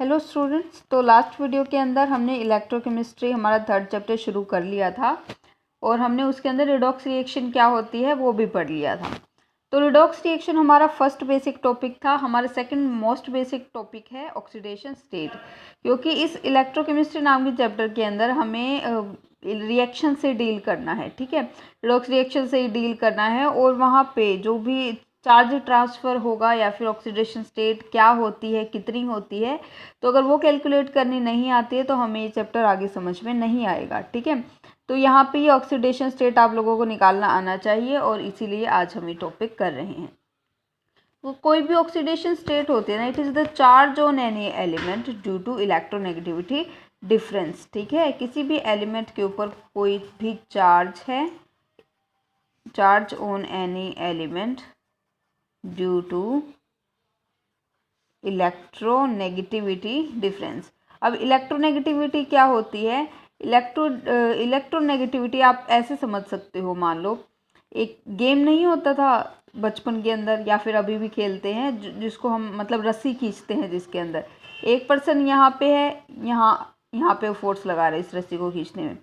Hello students, तो last video के अंदर हमने इलेक्ट्रोकेमिस्ट्री हमारा थर्ड चैप्टर शुरू कर लिया था और हमने उसके अंदर रिडॉक्स रिएक्शन क्या होती है वो भी पढ़ लिया था। तो रिडॉक्स रिएक्शन हमारा फर्स्ट बेसिक टॉपिक था। हमारा सेकंड मोस्ट बेसिक टॉपिक है ऑक्सीडेशन स्टेट, क्योंकि इस इलेक्ट्रोकेमिस्ट्री नाम के चैप्टर के अंदर हमें रिएक्शन से डील करना है। ठीक है, रिडॉक्स रिएक्शन से ही डील करना है और वहाँ पे जो भी चार्ज ट्रांसफ़र होगा या फिर ऑक्सीडेशन स्टेट क्या होती है, कितनी होती है, तो अगर वो कैलकुलेट करनी नहीं आती है तो हमें ये चैप्टर आगे समझ में नहीं आएगा। ठीक है, तो यहाँ पे ये ऑक्सीडेशन स्टेट आप लोगों को निकालना आना चाहिए और इसीलिए आज हम ये टॉपिक कर रहे हैं। तो कोई भी ऑक्सीडेशन स्टेट होती है ना, it is the charge on any element due to electronegativity difference. ठीक है, किसी भी एलिमेंट के ऊपर कोई भी चार्ज है, charge on any element due to electronegativity difference. अब इलेक्ट्रोनेगेटिविटी क्या होती है? इलेक्ट्रोनेगेटिविटी आप ऐसे समझ सकते हो, मान लो एक गेम नहीं होता था बचपन के अंदर या फिर अभी भी खेलते हैं, जिसको हम मतलब रस्सी खींचते हैं, जिसके अंदर एक पर्सन यहाँ पे है, यहाँ पे फोर्स लगा रहा है इस रस्सी को खींचने में,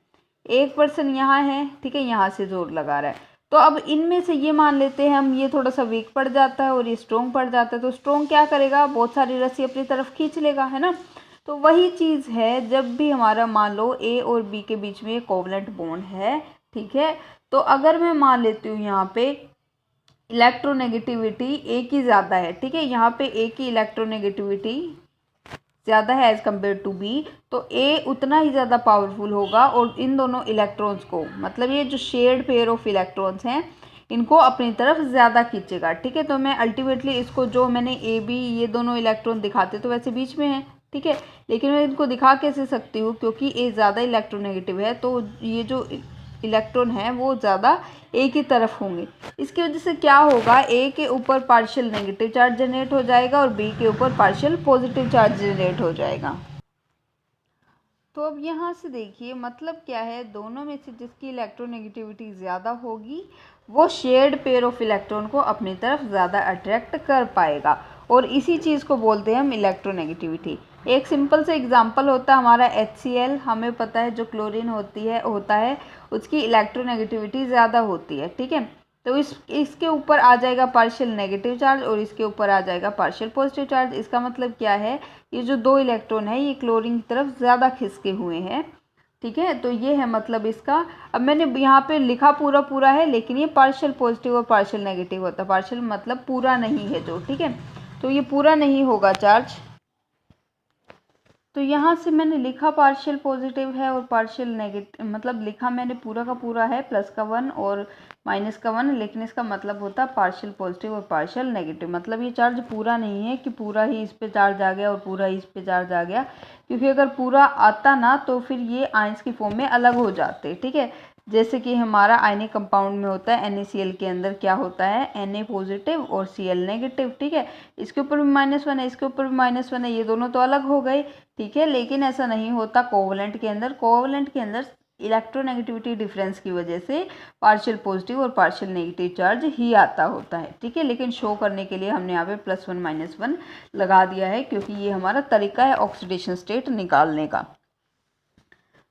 एक पर्सन यहाँ है, ठीक है, यहाँ से जोर लगा रहा है। तो अब इनमें से ये मान लेते हैं हम, ये थोड़ा सा वीक पड़ जाता है और ये स्ट्रॉन्ग पड़ जाता है। तो स्ट्रॉन्ग क्या करेगा? बहुत सारी रस्सी अपनी तरफ खींच लेगा, है ना। तो वही चीज़ है जब भी हमारा मान लो ए और बी के बीच में कोवलेंट बॉन्ड है, ठीक है। तो अगर मैं मान लेती हूँ यहाँ पे इलेक्ट्रोनेगेटिविटी ए की ज़्यादा है, ठीक है, यहाँ पे ए की इलेक्ट्रोनेगेटिविटी ज़्यादा है एज़ कम्पेयर टू बी, तो ए उतना ही ज़्यादा पावरफुल होगा और इन दोनों इलेक्ट्रॉन्स को, मतलब ये जो शेयर्ड पेयर ऑफ इलेक्ट्रॉन्स हैं, इनको अपनी तरफ ज़्यादा खींचेगा। ठीक है, तो मैं अल्टीमेटली इसको, जो मैंने ए बी ये दोनों इलेक्ट्रॉन दिखाते तो वैसे बीच में है, ठीक है, लेकिन मैं इनको दिखा कैसे सकती हूँ, क्योंकि ए ज़्यादा इलेक्ट्रोनेगेटिव है, तो ये जो इलेक्ट्रॉन है वो ज़्यादा ए की तरफ होंगे। इसकी वजह से क्या होगा, ए के ऊपर पार्शियल नेगेटिव चार्ज जनरेट हो जाएगा और बी के ऊपर पार्शियल पॉजिटिव चार्ज जनरेट हो जाएगा। तो अब यहाँ से देखिए मतलब क्या है, दोनों में से जिसकी इलेक्ट्रोनेगेटिविटी ज़्यादा होगी वो शेयर्ड पेयर ऑफ इलेक्ट्रॉन को अपनी तरफ ज़्यादा अट्रैक्ट कर पाएगा और इसी चीज़ को बोलते हैं हम इलेक्ट्रोनेगेटिविटी। एक सिंपल से एग्जांपल होता है हमारा HCl। हमें पता है जो क्लोरीन होता है उसकी इलेक्ट्रोनेगेटिविटी ज़्यादा होती है, ठीक है। तो इसके ऊपर आ जाएगा पार्शियल नेगेटिव चार्ज और इसके ऊपर आ जाएगा पार्शियल पॉजिटिव चार्ज। इसका मतलब क्या है, ये जो दो इलेक्ट्रॉन है ये क्लोरीन की तरफ ज़्यादा खिसके हुए हैं, ठीक है। तो ये है मतलब इसका। अब मैंने यहाँ पे लिखा पूरा है, लेकिन ये पार्शियल पॉजिटिव और पार्शियल नेगेटिव होता है। पार्शियल मतलब पूरा नहीं है जो, ठीक है, तो ये पूरा नहीं होगा चार्ज। तो यहाँ से मैंने लिखा पार्शियल पॉजिटिव है और पार्शियल नेगेटिव, मतलब लिखा मैंने पूरा का पूरा है, प्लस का 1 और माइनस का 1, लेकिन इसका मतलब होता है पार्शियल पॉजिटिव और पार्शियल नेगेटिव। मतलब ये चार्ज पूरा नहीं है कि पूरा ही इस पे चार्ज आ गया और पूरा ही इस पे चार्ज आ गया, क्योंकि अगर पूरा आता ना तो फिर ये आयंस की फॉर्म में अलग हो जाते, ठीक है। जैसे कि हमारा आयनिक कंपाउंड में होता है NaCl के अंदर क्या होता है, Na पॉजिटिव और Cl नेगेटिव, ठीक है। इसके ऊपर भी -1 है, इसके ऊपर भी -1 है, ये दोनों तो अलग हो गए, ठीक है। लेकिन ऐसा नहीं होता कोवलेंट के अंदर। कोवलेंट के अंदर इलेक्ट्रोनेगेटिविटी डिफरेंस की वजह से पार्शियल पॉजिटिव और पार्शियल नेगेटिव चार्ज ही आता होता है, ठीक है। लेकिन शो करने के लिए हमने यहाँ पे +1 -1 लगा दिया है, क्योंकि ये हमारा तरीका है ऑक्सीडेशन स्टेट निकालने का।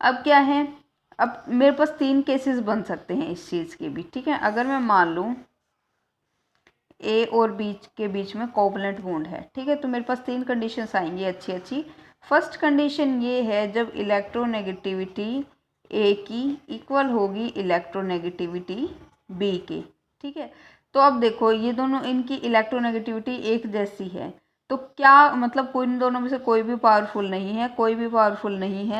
अब क्या है, अब मेरे पास 3 केसेस बन सकते हैं इस चीज़ के भी, ठीक है। अगर मैं मान लूँ ए और बी के बीच में कोवलेंट बॉन्ड है, ठीक है, तो मेरे पास 3 कंडीशंस आएंगी अच्छी। फर्स्ट कंडीशन ये है जब इलेक्ट्रोनेगेटिविटी ए की इक्वल होगी इलेक्ट्रोनेगेटिविटी बी की, ठीक है। तो अब देखो ये दोनों, इनकी इलेक्ट्रोनेगेटिविटी एक जैसी है, तो क्या मतलब कोई इन दोनों में से कोई भी पावरफुल नहीं है,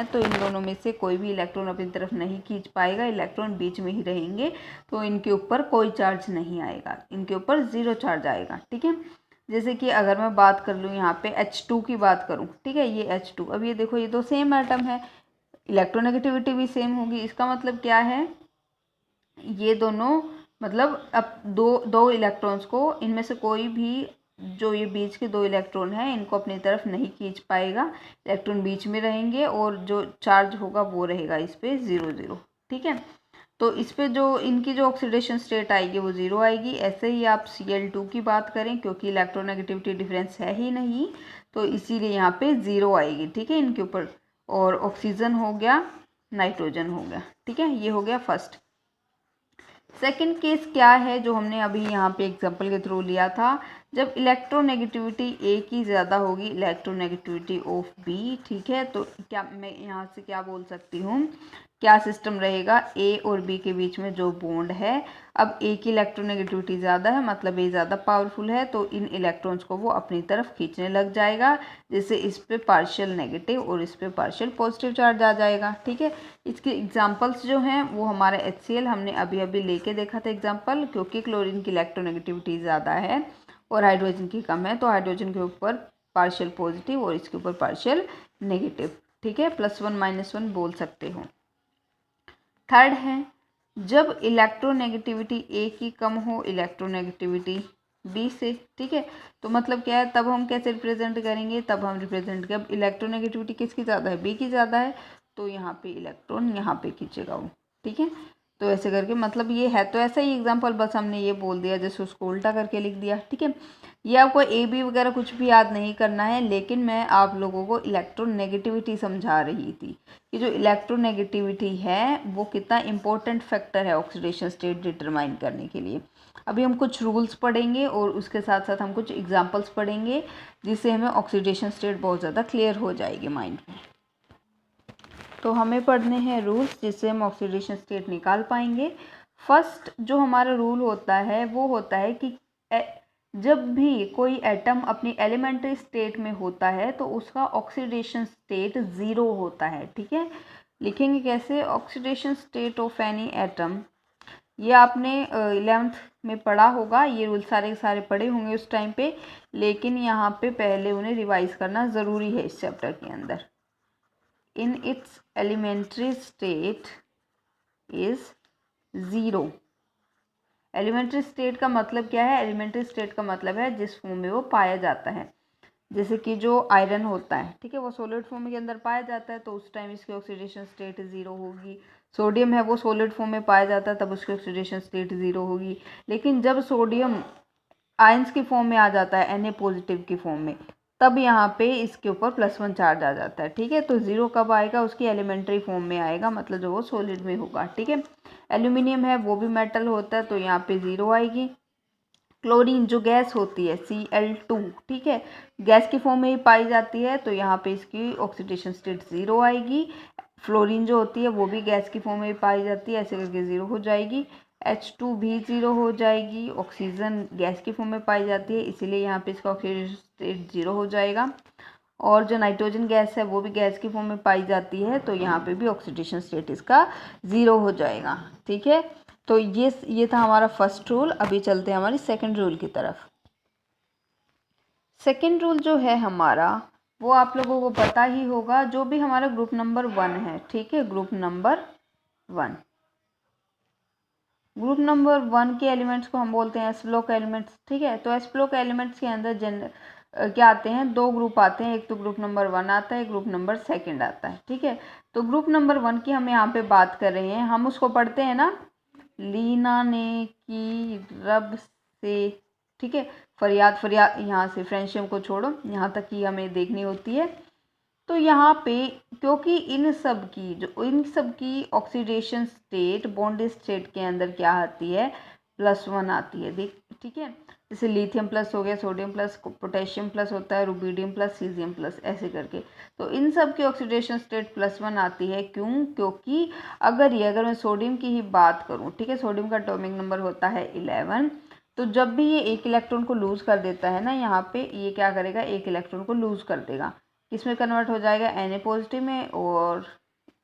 तो इन दोनों में से कोई भी इलेक्ट्रॉन अपनी तरफ नहीं खींच पाएगा, इलेक्ट्रॉन बीच में ही रहेंगे, तो इनके ऊपर कोई चार्ज नहीं आएगा, इनके ऊपर 0 चार्ज आएगा, ठीक है। जैसे कि अगर मैं बात कर लूँ यहाँ पे H2 की बात करूँ, ठीक है, ये H2, अब ये देखो ये दो सेम एटम है, इलेक्ट्रोनेगेटिविटी भी सेम होगी। इसका मतलब क्या है, ये दोनों मतलब अब दो इलेक्ट्रॉन्स को, इनमें से कोई भी जो ये बीच के 2 इलेक्ट्रॉन हैं इनको अपनी तरफ नहीं खींच पाएगा, इलेक्ट्रॉन बीच में रहेंगे और जो चार्ज होगा वो रहेगा इस पे 0 ठीक है। तो इस पे जो इनकी जो ऑक्सीडेशन स्टेट आएगी वो 0 आएगी। ऐसे ही आप Cl2 की बात करें, क्योंकि इलेक्ट्रोनेगेटिविटी डिफरेंस है ही नहीं, तो इसीलिए यहाँ पे 0 आएगी, ठीक है, इनके ऊपर। और ऑक्सीजन हो गया, नाइट्रोजन हो गया, ठीक है, ये हो गया फर्स्ट। सेकंड केस क्या है जो हमने अभी यहाँ पे एग्जांपल के थ्रू लिया था, जब इलेक्ट्रोनेगेटिविटी ए की ज़्यादा होगी इलेक्ट्रोनेगेटिविटी ऑफ बी, ठीक है। तो क्या मैं यहाँ से क्या बोल सकती हूँ, क्या सिस्टम रहेगा, ए और बी के बीच में जो बॉन्ड है, अब ए की इलेक्ट्रोनेगेटिविटी ज़्यादा है, मतलब ए ज़्यादा पावरफुल है, तो इन इलेक्ट्रॉन्स को वो अपनी तरफ खींचने लग जाएगा, जिससे इस पे पार्शियल नेगेटिव और इस पे पार्शियल पॉजिटिव चार्ज आ जाएगा, ठीक है। इसके एग्जांपल्स जो हैं वो हमारा HCl हमने अभी अभी लेके देखा था एग्जांपल, क्योंकि क्लोरीन की इलेक्ट्रोनेगेटिविटी ज़्यादा है और हाइड्रोजन की कम है, तो हाइड्रोजन के ऊपर पार्शियल पॉजिटिव और इसके ऊपर पार्शियल नेगेटिव, ठीक है, +1 -1 बोल सकते हो। थर्ड है जब इलेक्ट्रोनेगेटिविटी ए की कम हो इलेक्ट्रोनेगेटिविटी बी से, ठीक है। तो मतलब क्या है, तब हम कैसे रिप्रेजेंट करेंगे, तब हम रिप्रेजेंट कर, इलेक्ट्रोनेगेटिविटी किसकी ज़्यादा है, बी की ज़्यादा है, तो यहाँ पे इलेक्ट्रॉन यहाँ पे खींचेगा वो, ठीक है। तो ऐसे करके, मतलब ये है तो ऐसा ही एग्जांपल, बस हमने ये बोल दिया जैसे उसको उल्टा करके लिख दिया, ठीक है। ये आपको ए बी वगैरह कुछ भी याद नहीं करना है, लेकिन मैं आप लोगों को इलेक्ट्रोनेगेटिविटी समझा रही थी कि जो इलेक्ट्रोनेगेटिविटी है वो कितना इंपॉर्टेंट फैक्टर है ऑक्सीडेशन स्टेट डिटरमाइन करने के लिए। अभी हम कुछ रूल्स पढ़ेंगे और उसके साथ साथ हम कुछ एग्जांपल्स पढ़ेंगे, जिससे हमें ऑक्सीडेशन स्टेट बहुत ज़्यादा क्लियर हो जाएगी माइंड में। तो हमें पढ़ने हैं रूल्स, जिससे हम ऑक्सीडेशन स्टेट निकाल पाएंगे। फर्स्ट जो हमारा रूल होता है वो होता है कि जब भी कोई एटम अपनी एलिमेंट्री स्टेट में होता है तो उसका ऑक्सीडेशन स्टेट 0 होता है, ठीक है। लिखेंगे कैसे, oxidation state of any atom, ये आपने 11th में पढ़ा होगा, ये रूल सारे के सारे पढ़े होंगे उस टाइम पे, लेकिन यहाँ पे पहले उन्हें रिवाइज करना ज़रूरी है इस चैप्टर के अंदर। In its elementary state is 0। Elementary state का मतलब क्या है, एलिमेंट्री स्टेट का मतलब है जिस फॉर्म में वो पाया जाता है। जैसे कि जो आयरन होता है, ठीक है, वो सॉलिड फॉर्म के अंदर पाया जाता है, तो उस टाइम इसकी ऑक्सीडेशन स्टेट 0 होगी। सोडियम है वो सॉलिड फॉर्म में पाया जाता है, तब उसकी ऑक्सीडेशन स्टेट 0 होगी। लेकिन जब सोडियम आयंस की फॉर्म में आ जाता है, Na पॉजिटिव की फॉर्म में, तब यहाँ पे इसके ऊपर +1 चार्ज आ जाता है, ठीक है। तो 0 कब आएगा, उसकी एलिमेंट्री फॉर्म में आएगा, मतलब जो वो सॉलिड में होगा, ठीक है। एल्यूमिनियम है वो भी मेटल होता है, तो यहाँ पे 0 आएगी। क्लोरीन जो गैस होती है Cl2, ठीक है, गैस की फॉर्म में ही पाई जाती है, तो यहाँ पे इसकी ऑक्सीडेशन स्टेट 0 आएगी। फ्लोरीन जो होती है वो भी गैस की फॉर्म में ही पाई जाती है, ऐसे करके 0 हो जाएगी। H2 भी 0 हो जाएगी, ऑक्सीजन गैस की फॉर्म में पाई जाती है, इसीलिए यहाँ पे इसका ऑक्सीडेशन स्टेट 0 हो जाएगा। और जो नाइट्रोजन गैस है वो भी गैस की फॉर्म में पाई जाती है, तो यहाँ पे भी ऑक्सीडेशन स्टेट इसका 0 हो जाएगा, ठीक है। तो ये था हमारा फर्स्ट रूल। अभी चलते हैं हमारी सेकंड रूल की तरफ। सेकंड रूल जो है हमारा, वो आप लोगों को पता ही होगा, जो भी हमारा ग्रुप नंबर 1 है, ठीक है, ग्रुप नंबर 1, ग्रुप नंबर 1 के एलिमेंट्स को हम बोलते हैं एस ब्लॉक एलिमेंट्स, ठीक है। तो एस ब्लॉक एलिमेंट्स के अंदर क्या आते हैं, 2 ग्रुप आते हैं, एक तो ग्रुप नंबर 1 आता है, ग्रुप नंबर 2 आता है, ठीक है। तो ग्रुप नंबर 1 की हम यहाँ पे बात कर रहे हैं, हम उसको पढ़ते हैं ना, लीना ने की रब से, ठीक है, फरियाद यहाँ से फ्रेंडशिप को छोड़ो, यहाँ तक की हमें देखनी होती है। तो यहाँ पे क्योंकि इन सब की ऑक्सीडेशन स्टेट बॉन्डेड स्टेट के अंदर क्या आती है, +1 आती है, देख, ठीक है। जैसे लिथियम प्लस हो गया, सोडियम प्लस, पोटेशियम प्लस होता है, रुबीडियम प्लस, सीजियम प्लस, ऐसे करके। तो इन सब की ऑक्सीडेशन स्टेट +1 आती है, क्यों, क्योंकि अगर मैं सोडियम की ही बात करूँ, ठीक है, सोडियम का एटॉमिक नंबर होता है 11, तो जब भी ये एक इलेक्ट्रॉन को लूज़ कर देता है ना, यहाँ पे ये क्या करेगा, एक इलेक्ट्रॉन को लूज़ कर देगा, किसमें कन्वर्ट हो जाएगा, Na पॉजिटिव में, और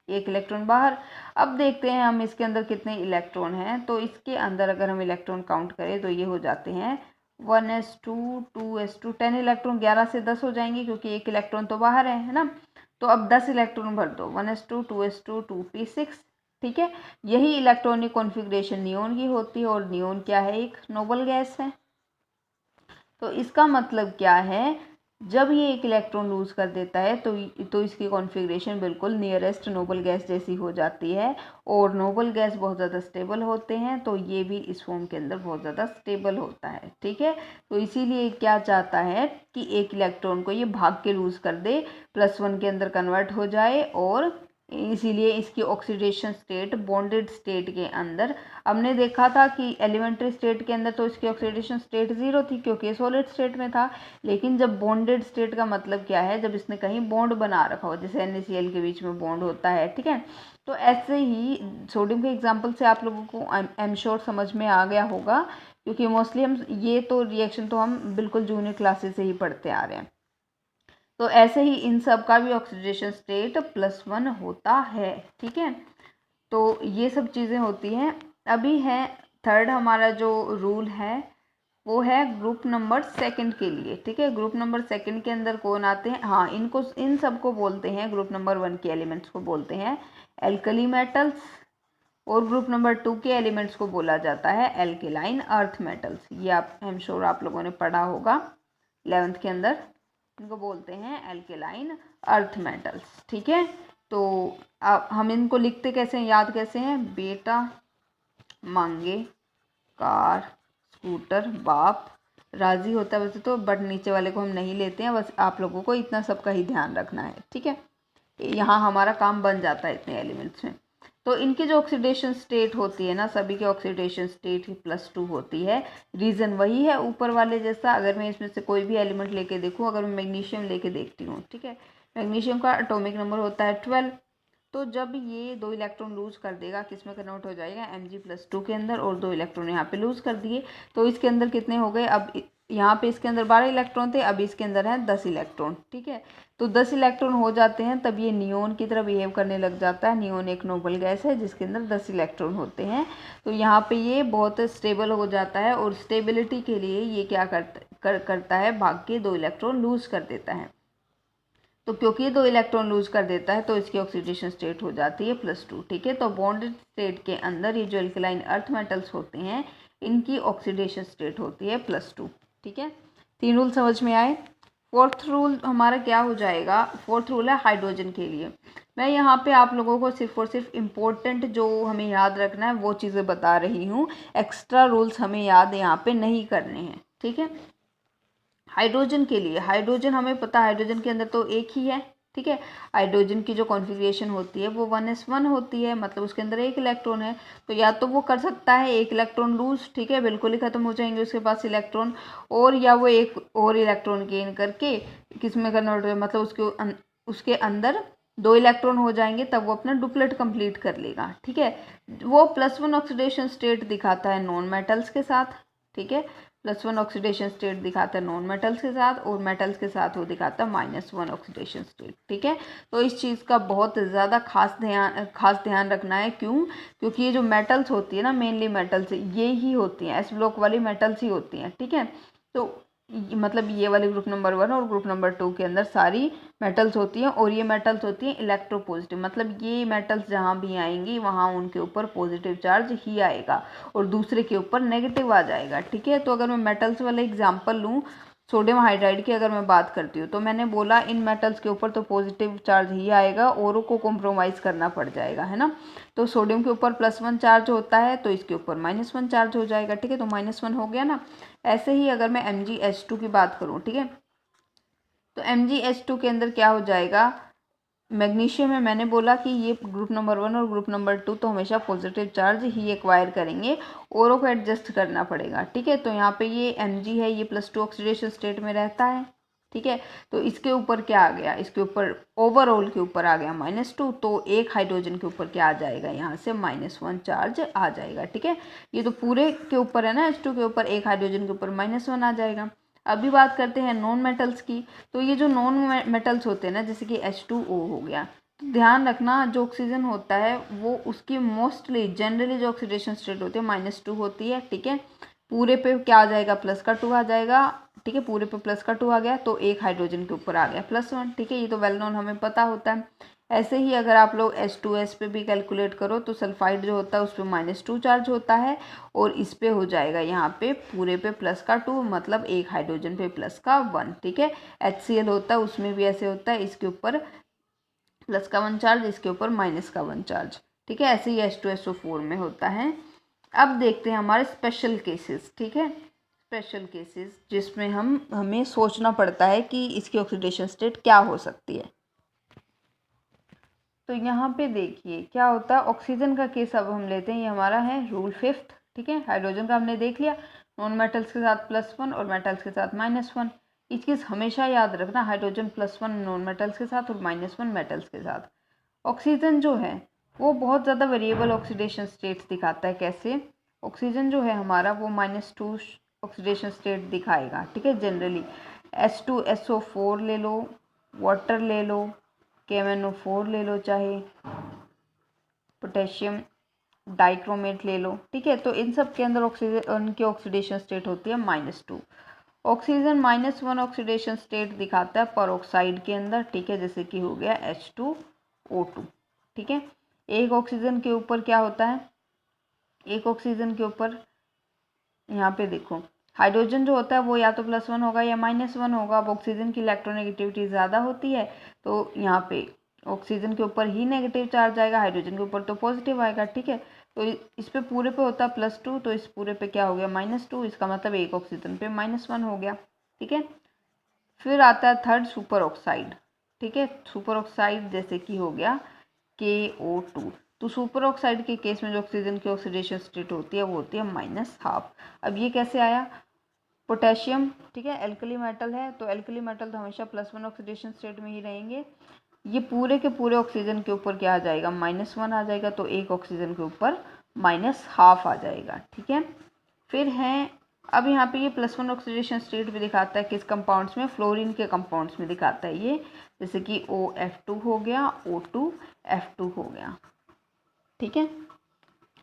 एक इलेक्ट्रॉन बाहर। अब देखते हैं हम इसके अंदर कितने इलेक्ट्रॉन हैं। तो इसके अंदर अगर हम इलेक्ट्रॉन काउंट करें तो ये हो जाते हैं 1s2 2s2, 10 इलेक्ट्रॉन, 11 से 10 हो जाएंगे, क्योंकि एक इलेक्ट्रॉन तो बाहर है ना। तो अब 10 इलेक्ट्रॉन भर दो, 1s2 2s2 2p6, ठीक है। यही इलेक्ट्रॉनिक कॉन्फ़िगरेशन नियोन की होती है, और नियोन क्या है, एक नोबल गैस है। तो इसका मतलब क्या है, जब ये एक इलेक्ट्रॉन लूज कर देता है तो इसकी कॉन्फ़िगरेशन बिल्कुल नियरेस्ट नोबल गैस जैसी हो जाती है, और नोबल गैस बहुत ज़्यादा स्टेबल होते हैं, तो ये भी इस फॉर्म के अंदर बहुत ज़्यादा स्टेबल होता है। ठीक है, तो इसीलिए क्या चाहता है कि एक इलेक्ट्रॉन को ये भाग के लूज कर दे, +1 के अंदर कन्वर्ट हो जाए, और इसीलिए इसकी ऑक्सीडेशन स्टेट बॉन्डेड स्टेट के अंदर, हमने देखा था कि एलिमेंट्री स्टेट के अंदर तो इसकी ऑक्सीडेशन स्टेट 0 थी क्योंकि सॉलिड स्टेट में था, लेकिन जब बॉन्डेड स्टेट का मतलब क्या है, जब इसने कहीं बॉन्ड बना रखा हो, जैसे NaCl के बीच में बॉन्ड होता है। ठीक है, तो ऐसे ही सोडियम के एग्जाम्पल से आप लोगों को आई एम श्योर समझ में आ गया होगा, क्योंकि मोस्टली हम ये तो रिएक्शन तो हम बिल्कुल जूनियर क्लासेस से ही पढ़ते आ रहे हैं। तो ऐसे ही इन सब का भी ऑक्सीडेशन स्टेट +1 होता है। ठीक है, तो ये सब चीज़ें होती हैं। अभी है थर्ड हमारा जो रूल है वो है ग्रुप नंबर 2 के लिए। ठीक है, ग्रुप नंबर 2 के अंदर कौन आते हैं, हाँ, इन सबको बोलते हैं, ग्रुप नंबर 1 के एलिमेंट्स को बोलते हैं एल्कली मेटल्स, और ग्रुप नंबर 2 के एलिमेंट्स को बोला जाता है एल्केलाइन अर्थ मेटल्स। ये आप आई एम श्योर आप लोगों ने पढ़ा होगा 11th के अंदर, इनको बोलते हैं एल्केलाइन अर्थ मेटल्स। ठीक है, तो अब हम इनको लिखते कैसे हैं, याद कैसे हैं, बेटा मांगे कार स्कूटर बाप राजी होता है वैसे तो, बट नीचे वाले को हम नहीं लेते हैं, बस आप लोगों को इतना सबका ही ध्यान रखना है। ठीक है, यहाँ हमारा काम बन जाता है इतने एलिमेंट्स में। तो इनकी जो ऑक्सीडेशन स्टेट होती है ना, सभी की ऑक्सीडेशन स्टेट ही +2 होती है। रीज़न वही है ऊपर वाले जैसा। अगर मैं इसमें से कोई भी एलिमेंट लेके देखूँ, अगर मैं मैग्नीशियम लेके देखती हूँ, ठीक है, मैग्नीशियम का एटॉमिक नंबर होता है 12, तो जब ये 2 इलेक्ट्रॉन लूज कर देगा, किस में कन्वर्ट हो जाएगा, Mg+2 के अंदर, और 2 इलेक्ट्रॉन यहाँ पे लूज कर दिए, तो इसके अंदर कितने हो गए, अब यहाँ पे इसके अंदर 12 इलेक्ट्रॉन थे, अब इसके अंदर है 10 इलेक्ट्रॉन। ठीक है, तो 10 इलेक्ट्रॉन हो जाते हैं, तब ये नियोन की तरह बिहेव करने लग जाता है। नियोन एक नोबल गैस है जिसके अंदर 10 इलेक्ट्रॉन होते हैं, तो यहाँ पे ये बहुत स्टेबल हो जाता है, और स्टेबिलिटी के लिए ये क्या करता है, भाग के 2 इलेक्ट्रॉन लूज कर देता है। तो क्योंकि 2 इलेक्ट्रॉन लूज कर देता है तो इसकी ऑक्सीडेशन स्टेट हो जाती है +2। ठीक है, तो बॉन्डेड स्टेट के अंदर ये जो एल्कलाइन अर्थ मेटल्स होते हैं, इनकी ऑक्सीडेशन स्टेट होती है +2। ठीक है, 3 रूल समझ में आए। 4th रूल हमारा क्या हो जाएगा, 4th रूल है हाइड्रोजन के लिए। मैं यहाँ पे आप लोगों को सिर्फ और सिर्फ इम्पोर्टेंट जो हमें याद रखना है वो चीज़ें बता रही हूँ, एक्स्ट्रा रूल्स हमें याद यहाँ पे नहीं करने हैं। ठीक है, हाइड्रोजन के लिए, हाइड्रोजन हमें पता है हाइड्रोजन के अंदर तो एक ही है। ठीक है, हाइड्रोजन की जो कॉन्फ़िगरेशन होती है वो 1s1 होती है, मतलब उसके अंदर 1 इलेक्ट्रॉन है, तो या तो वो कर सकता है 1 इलेक्ट्रॉन लूज, ठीक है, बिल्कुल ही ख़त्म हो जाएंगे उसके पास इलेक्ट्रॉन, और या वो एक और इलेक्ट्रॉन गेन करके किस में कन्वर्ट हो, मतलब उसके अंदर 2 इलेक्ट्रॉन हो जाएंगे, तब वो अपना डुप्लेट कंप्लीट कर लेगा। ठीक है, वो +1 ऑक्सीडेशन स्टेट दिखाता है नॉन मेटल्स के साथ। ठीक है, +1 ऑक्सीडेशन स्टेट दिखाता है नॉन मेटल्स के साथ, और मेटल्स के साथ वो दिखाता है -1 ऑक्सीडेशन स्टेट। ठीक है, तो इस चीज़ का बहुत ज़्यादा खास ध्यान रखना है। क्यों, क्योंकि ये जो मेटल्स होती है ना, मेनली मेटल्स ये ही होती हैं, S ब्लॉक वाली मेटल्स ही होती हैं। ठीक है, तो मतलब ये वाले ग्रुप नंबर 1 और ग्रुप नंबर 2 के अंदर सारी मेटल्स होती हैं, और ये मेटल्स होती हैं इलेक्ट्रोपॉजिटिव, मतलब ये मेटल्स जहाँ भी आएंगी वहाँ उनके ऊपर पॉजिटिव चार्ज ही आएगा और दूसरे के ऊपर नेगेटिव आ जाएगा। ठीक है, तो अगर मैं मेटल्स वाला एग्जांपल लूँ, सोडियम हाइड्राइड की अगर मैं बात करती हूँ, तो मैंने बोला इन मेटल्स के ऊपर तो पॉजिटिव चार्ज ही आएगा, औरों को कॉम्प्रोमाइज़ करना पड़ जाएगा, है ना। तो सोडियम के ऊपर +1 चार्ज होता है, तो इसके ऊपर -1 चार्ज हो जाएगा। ठीक है, तो -1 हो गया ना। ऐसे ही अगर मैं MgH2 की बात करूँ, ठीक है, तो MgH2 के अंदर क्या हो जाएगा, मैग्नीशियम में मैंने बोला कि ये ग्रुप नंबर 1 और ग्रुप नंबर 2 तो हमेशा पॉजिटिव चार्ज ही एक्वायर करेंगे, औरों को एडजस्ट करना पड़ेगा। ठीक है, तो यहाँ पे ये Mg है, ये +2 ऑक्सीडेशन स्टेट में रहता है। ठीक है, तो इसके ऊपर क्या आ गया, इसके ऊपर ओवरऑल के ऊपर आ गया -2, तो एक हाइड्रोजन के ऊपर क्या आ जाएगा, यहाँ से -1 चार्ज आ जाएगा। ठीक है, ये तो पूरे के ऊपर है ना, H2 के ऊपर, एक हाइड्रोजन के ऊपर -1 आ जाएगा। अभी बात करते हैं नॉन मेटल्स की। तो ये जो नॉन मेटल्स होते हैं ना, जैसे कि H2O हो गया, तो ध्यान रखना जो ऑक्सीजन होता है वो उसकी मोस्टली जनरली जो ऑक्सीडेशन स्टेट होती है -2 होती है। ठीक है, पूरे पे क्या आ जाएगा, +2 आ जाएगा। ठीक है, पूरे पे +2 आ गया, तो एक हाइड्रोजन के ऊपर आ गया +1। ठीक है, ये तो वेल नोन हमें पता होता है। ऐसे ही अगर आप लोग H2S पे भी कैलकुलेट करो तो सल्फाइड जो होता है उस पर -2 चार्ज होता है और इस पे हो जाएगा यहाँ पे पूरे पे +2, मतलब एक हाइड्रोजन पे +1, ठीक है। HCl होता है उसमें भी ऐसे होता है, इसके ऊपर +1 चार्ज, इसके ऊपर -1 चार्ज, ठीक है। ऐसे ही H2SO4 में होता है। अब देखते हैं हमारे स्पेशल केसेस, ठीक है। स्पेशल केसेस जिसमें हमें सोचना पड़ता है कि इसकी ऑक्सीडेशन स्टेट क्या हो सकती है। तो यहाँ पे देखिए क्या होता है, ऑक्सीजन का केस अब हम लेते हैं, ये हमारा है रूल 5th, ठीक है। हाइड्रोजन का हमने देख लिया, नॉन मेटल्स के साथ +1 और मेटल्स के साथ -1। एक चीज़ हमेशा याद रखना, हाइड्रोजन +1 नॉन मेटल्स के साथ और -1 मेटल्स के साथ। ऑक्सीजन जो है वो बहुत ज़्यादा वेरिएबल ऑक्सीडेशन स्टेट्स दिखाता है। कैसे? ऑक्सीजन जो है हमारा वो -2 ऑक्सीडेशन स्टेट दिखाएगा, ठीक है। जनरली H2SO4 ले लो, वाटर ले लो, KMnO4 ले लो, चाहे पोटेशियम डाइक्रोमेट ले लो, ठीक है। तो इन सब के अंदर ऑक्सीजन उनकी ऑक्सीडेशन स्टेट होती है -2। ऑक्सीजन -1 ऑक्सीडेशन स्टेट दिखाता है परऑक्साइड के अंदर, ठीक है, जैसे कि हो गया H2O2, ठीक है। एक ऑक्सीजन के ऊपर क्या होता है, एक ऑक्सीजन के ऊपर यहाँ पे देखो हाइड्रोजन जो होता है वो या तो +1 होगा या -1 होगा। अब ऑक्सीजन की इलेक्ट्रोनेगेटिविटी ज़्यादा होती है तो यहाँ पे ऑक्सीजन के ऊपर ही नेगेटिव चार्ज आएगा, हाइड्रोजन के ऊपर तो पॉजिटिव आएगा, ठीक है। तो इस पे पूरे पे होता है +2, तो इस पूरे पे क्या हो गया -2, इसका मतलब एक ऑक्सीजन पे -1 हो गया, ठीक है। फिर आता है थर्ड सुपर ऑक्साइड, ठीक है। सुपर ऑक्साइड जैसे कि हो गया KO2। तो सुपर ऑक्साइड के केस में जो ऑक्सीजन की ऑक्सीडेशन स्टेट होती है वो होती है -1/2। अब ये कैसे आया, पोटेशियम, ठीक है, एल्कली मेटल है, तो एल्कली मेटल तो हमेशा +1 ऑक्सीडेशन स्टेट में ही रहेंगे। ये पूरे के पूरे ऑक्सीजन के ऊपर क्या आ जाएगा, -1 आ जाएगा, तो एक ऑक्सीजन के ऊपर -1/2 आ जाएगा, ठीक है। फिर हैं, अब यहाँ पे ये +1 ऑक्सीडेशन स्टेट भी दिखाता है किस कंपाउंड्स में, फ्लोरीन के कंपाउंड्स में दिखाता है ये, जैसे कि OF2 हो गया, O2F2 हो गया, ठीक है।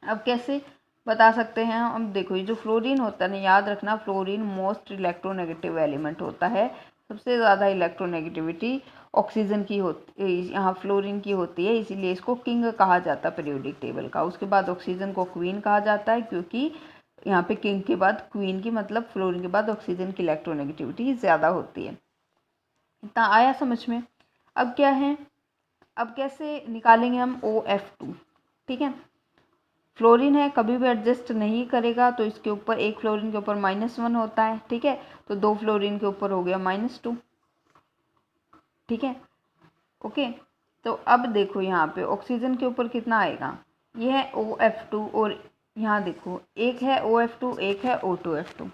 अब कैसे बता सकते हैं हम, देखो ये जो फ्लोरीन होता है ना, याद रखना फ्लोरीन मोस्ट इलेक्ट्रोनेगेटिव एलिमेंट होता है। सबसे ज़्यादा इलेक्ट्रोनेगेटिविटी ऑक्सीजन की होती, यहाँ फ्लोरीन की होती है, इसीलिए इसको किंग कहा जाता है पीरियोडिक टेबल का। उसके बाद ऑक्सीजन को क्वीन कहा जाता है, क्योंकि यहाँ पे किंग के बाद क्वीन की, मतलब फ्लोरीन के बाद ऑक्सीजन की इलेक्ट्रोनेगेटिविटी ज़्यादा होती है। इतना आया समझ में? अब क्या है, अब कैसे निकालेंगे हम OF2, ठीक है। फ्लोरीन है, कभी भी एडजस्ट नहीं करेगा, तो इसके ऊपर एक फ्लोरीन के ऊपर -1 होता है, ठीक है। तो 2 फ्लोरीन के ऊपर हो गया -2, ठीक है, ओके। तो अब देखो यहाँ पे ऑक्सीजन के ऊपर कितना आएगा, ये है OF2 और यहाँ देखो एक है OF2, एक है O2F2।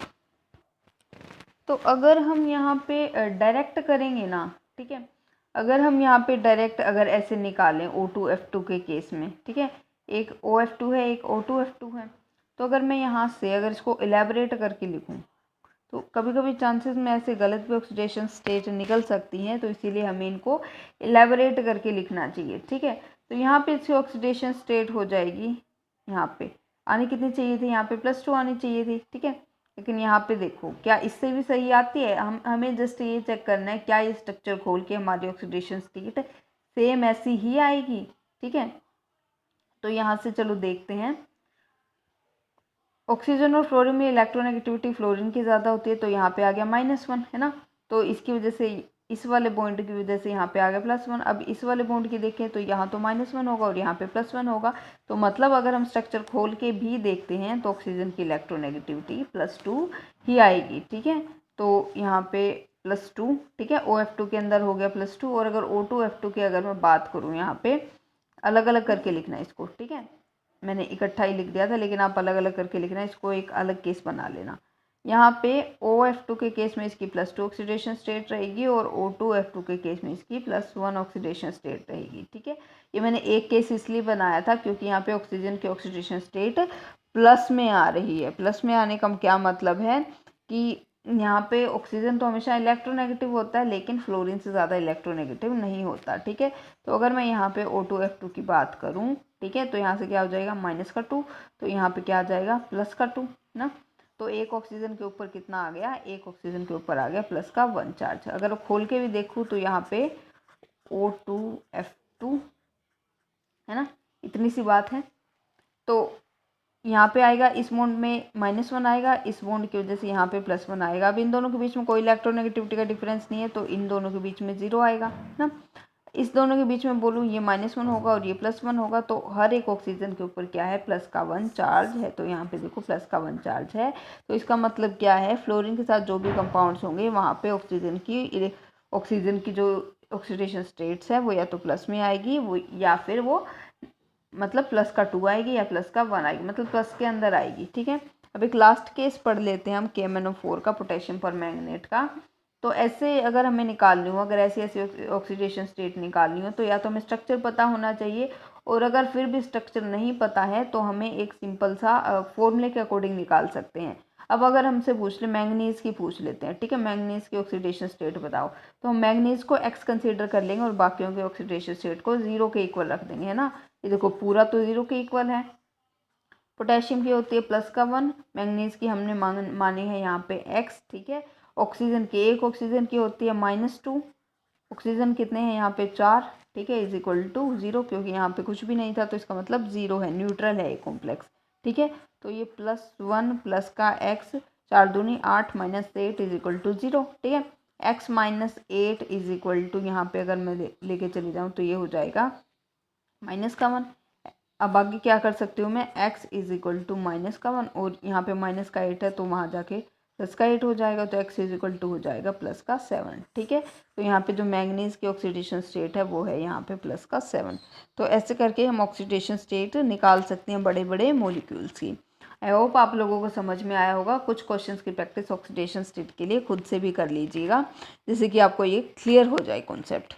तो अगर हम यहाँ पे डायरेक्ट करेंगे ना, ठीक है, अगर हम यहाँ पे डायरेक्ट अगर ऐसे निकालें O2F2 के केस में, ठीक है, एक OF2 है, एक O2F2 है, तो अगर मैं यहाँ से अगर इसको इलेबरेट करके लिखूँ तो कभी कभी चांसेस में ऐसे गलत भी ऑक्सीडेशन स्टेट निकल सकती हैं, तो इसीलिए हमें इनको इलेबरेट करके लिखना चाहिए, ठीक है। तो यहाँ पे इसकी ऑक्सीडेशन स्टेट हो जाएगी, यहाँ पे आनी कितनी चाहिए थी, यहाँ पे +2 आनी चाहिए थी, ठीक है। लेकिन यहाँ पे देखो क्या इससे भी सही आती है, हमें जस्ट ये चेक करना है क्या ये स्ट्रक्चर खोल के हमारी ऑक्सीडेशन स्टेट सेम ऐसी ही आएगी, ठीक है। तो यहाँ से चलो देखते हैं, ऑक्सीजन और फ्लोरीन में इलेक्ट्रोनेगेटिविटी फ्लोरीन की ज़्यादा होती है, तो यहाँ पे आ गया -1, है ना। तो इसकी वजह से इस वाले बॉन्ड की वजह से यहाँ पे आ गया +1। अब इस वाले बॉन्ड की देखें तो यहाँ तो -1 होगा और यहाँ पे +1 होगा। तो मतलब अगर हम स्ट्रक्चर खोल के भी देखते हैं तो ऑक्सीजन की इलेक्ट्रोनेगेटिविटी +2 ही आएगी, ठीक है। तो यहाँ पे +2, ठीक है, OF2 के अंदर हो गया +2। और अगर O2F2 की अगर मैं बात करूँ, यहाँ पे अलग अलग करके लिखना है इसको, ठीक है। मैंने इकट्ठा ही लिख दिया था, लेकिन आप अलग अलग करके लिखना, इसको एक अलग केस बना लेना। यहाँ पे OF2 के केस में इसकी +2 ऑक्सीडेशन स्टेट रहेगी और O2F2 के केस में इसकी +1 ऑक्सीडेशन स्टेट रहेगी, ठीक है। ये मैंने एक केस इसलिए बनाया था क्योंकि यहाँ पे ऑक्सीजन की ऑक्सीडेशन स्टेट प्लस में आ रही है। प्लस में आने का क्या मतलब है कि यहाँ पे ऑक्सीजन तो हमेशा इलेक्ट्रोनेगेटिव होता है, लेकिन फ्लोरीन से ज़्यादा इलेक्ट्रोनेगेटिव नहीं होता, ठीक है। तो अगर मैं यहाँ पे O2F2 की बात करूँ, ठीक है, तो यहाँ से क्या हो जाएगा -2, तो यहाँ पे क्या आ जाएगा +2 ना। तो एक ऑक्सीजन के ऊपर कितना आ गया, एक ऑक्सीजन के ऊपर आ गया +1 चार्ज। अगर खोल के भी देखूँ तो यहाँ पे O2F 2, है ना, इतनी सी बात है। तो यहाँ पे आएगा, इस बॉन्ड में -1 आएगा, इस बॉन्ड की वजह से यहाँ पे +1 आएगा। अब इन दोनों के बीच में कोई इलेक्ट्रोनेगेटिविटी का डिफरेंस नहीं है, तो इन दोनों के बीच में 0 आएगा ना। इस दोनों के बीच में बोलूँ ये -1 होगा और ये +1 होगा, तो हर एक ऑक्सीजन के ऊपर क्या है, +1 चार्ज है। तो यहाँ पे देखो +1 चार्ज है, तो इसका मतलब क्या है, फ्लोरीन के साथ जो भी कंपाउंड्स होंगे वहाँ पे ऑक्सीजन की जो ऑक्सीडेशन स्टेट्स है वो या तो प्लस में आएगी, वो या फिर वो मतलब +2 आएगी या +1 आएगी, मतलब प्लस के अंदर आएगी। ठीक है, अब एक लास्ट केस पढ़ लेते हैं हम KMnO4 का, पोटेशियम परमैंगनेट का। तो ऐसे अगर हमें निकालनी हो, अगर ऐसी ऐसी ऑक्सीडेशन स्टेट निकालनी हो, तो या तो हमें स्ट्रक्चर पता होना चाहिए, और अगर फिर भी स्ट्रक्चर नहीं पता है तो हमें एक सिंपल सा फॉर्मूले के अकॉर्डिंग निकाल सकते हैं। अब अगर हमसे पूछ ले, मैंगनीज की पूछ लेते हैं, ठीक है, मैंगनीज की ऑक्सीडेशन स्टेट बताओ, तो हम मैंगनीज को X कंसीडर कर लेंगे और बाकियों के ऑक्सीडेशन स्टेट को 0 के इक्वल रख देंगे, है ना। ये देखो पूरा तो 0 के इक्वल है। पोटेशियम की होती है +1, मैंगनीज की हमने मानी है यहाँ पे X, ठीक है। ऑक्सीजन की, एक ऑक्सीजन की होती है -2, ऑक्सीजन कितने हैं यहाँ पे 4, ठीक है, =0, क्योंकि यहाँ पे कुछ भी नहीं था तो इसका मतलब 0 है, न्यूट्रल है ये कॉम्प्लेक्स, ठीक है। तो ये +1 प्लस का X, 4 दूनी 8 -8 =0, ठीक है। X -8 यहाँ पे अगर मैं लेके चली जाऊँ तो ये हो जाएगा -1। अब आगे क्या कर सकती हूँ मैं, X -1, और यहाँ पे -8 है तो वहाँ जाके +8 हो जाएगा, तो X हो जाएगा +7, ठीक है। तो यहाँ पे जो मैंगनीज की ऑक्सीडेशन स्टेट है वो है यहाँ पे +7। तो ऐसे करके हम ऑक्सीडेशन स्टेट निकाल सकते हैं बड़े बड़े मॉलिक्यूल्स की। आई होप आप लोगों को समझ में आया होगा। कुछ क्वेश्चंस की प्रैक्टिस ऑक्सीडेशन स्टेट के लिए खुद से भी कर लीजिएगा, जिससे कि आपको ये क्लियर हो जाए कॉन्सेप्ट।